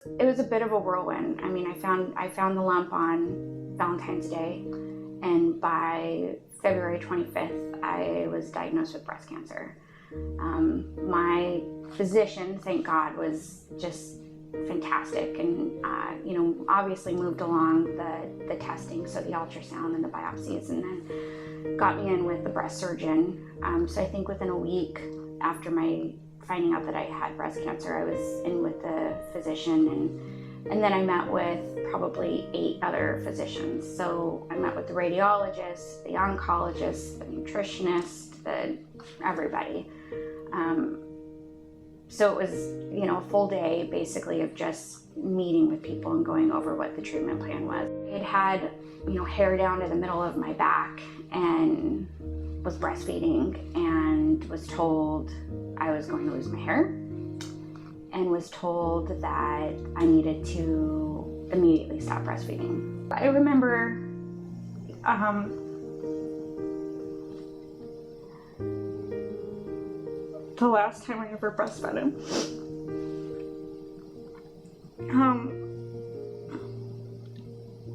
It was a bit of a whirlwind. I mean, I found the lump on Valentine's Day, and by February 25th, I was diagnosed with breast cancer. My physician, thank God, was just fantastic, and obviously moved along the testing, so the ultrasound and the biopsies, and then got me in with the breast surgeon. So I think within a week after my finding out that I had breast cancer, I was in with the physician, and then I met with probably 8 other physicians. So I met with the radiologist, the oncologist, the nutritionist, everybody. So it was, a full day basically of just meeting with people and going over what the treatment plan was. It had, hair down to the middle of my back, and was breastfeeding, and was told I was going to lose my hair, and was told that I needed to immediately stop breastfeeding. I remember the last time I ever breastfed him.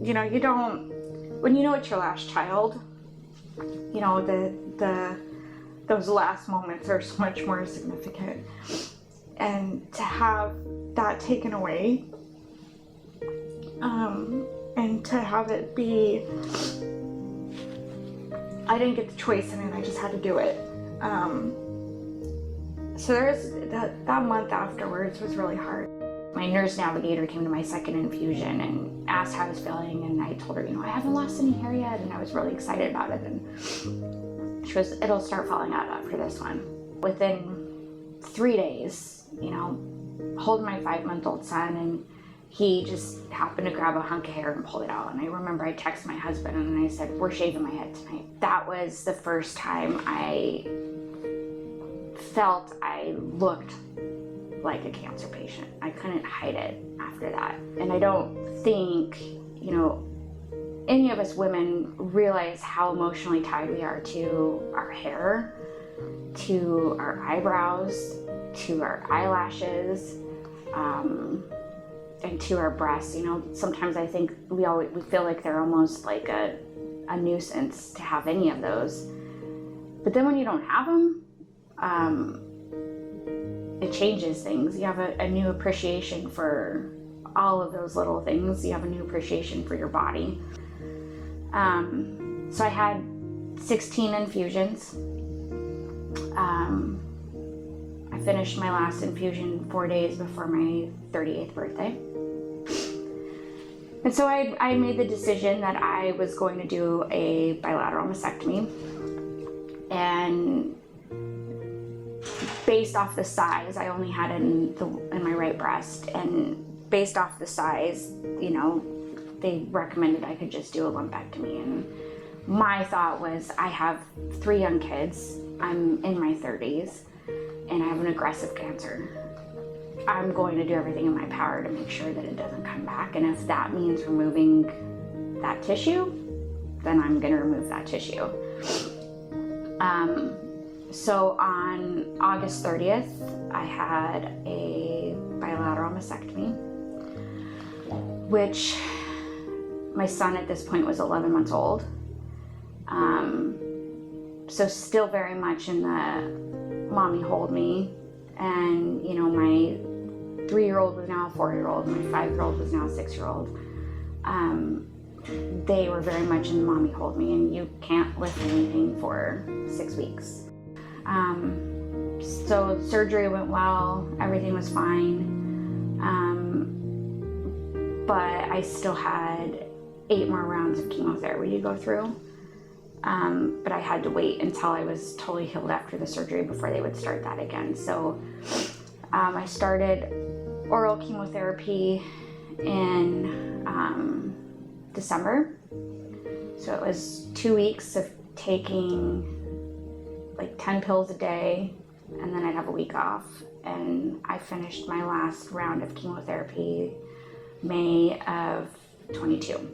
You don't, when you know it's your last child, those last moments are so much more significant. And to have that taken away, and to have it be, I didn't get the choice in it, I just had to do it. So there's that month afterwards was really hard. My nurse navigator came to my second infusion and asked how I was feeling, and I told her, I haven't lost any hair yet, and I was really excited about it. And she goes, it'll start falling out after this one. Within 3 days, holding my 5-month-old son, and he just happened to grab a hunk of hair and pull it out. And I remember I texted my husband and I said, we're shaving my head tonight. That was the first time I felt I looked like a cancer patient. I couldn't hide it after that. And I don't think, any of us women realize how emotionally tied we are to our hair, to our eyebrows, to our eyelashes, and to our breasts. Sometimes I think we feel like they're almost like a nuisance to have any of those. But then when you don't have them, it changes things. You have a new appreciation for all of those little things. You have a new appreciation for your body. So I had 16 infusions. I finished my last infusion 4 days before my 38th birthday. And so I made the decision that I was going to do a bilateral mastectomy. And based off the size, I only had it in my right breast, and based off the size, they recommended I could just do a lumpectomy. And my thought was, I have 3 young kids, I'm in my 30s, and I have an aggressive cancer. I'm going to do everything in my power to make sure that it doesn't come back, and if that means removing that tissue, then I'm going to remove that tissue. So on August 30th, I had a bilateral mastectomy, which my son at this point was 11 months old. So still very much in the mommy hold me. And, my 3-year-old was now a 4-year-old, my 5-year-old was now a 6-year-old. They were very much in the mommy hold me, and you can't lift anything for 6 weeks. So surgery went well, everything was fine, but I still had 8 more rounds of chemotherapy to go through, but I had to wait until I was totally healed after the surgery before they would start that again. So I started oral chemotherapy in December, so it was 2 weeks of taking like 10 pills a day, and then I'd have a week off. And I finished my last round of chemotherapy May of 22.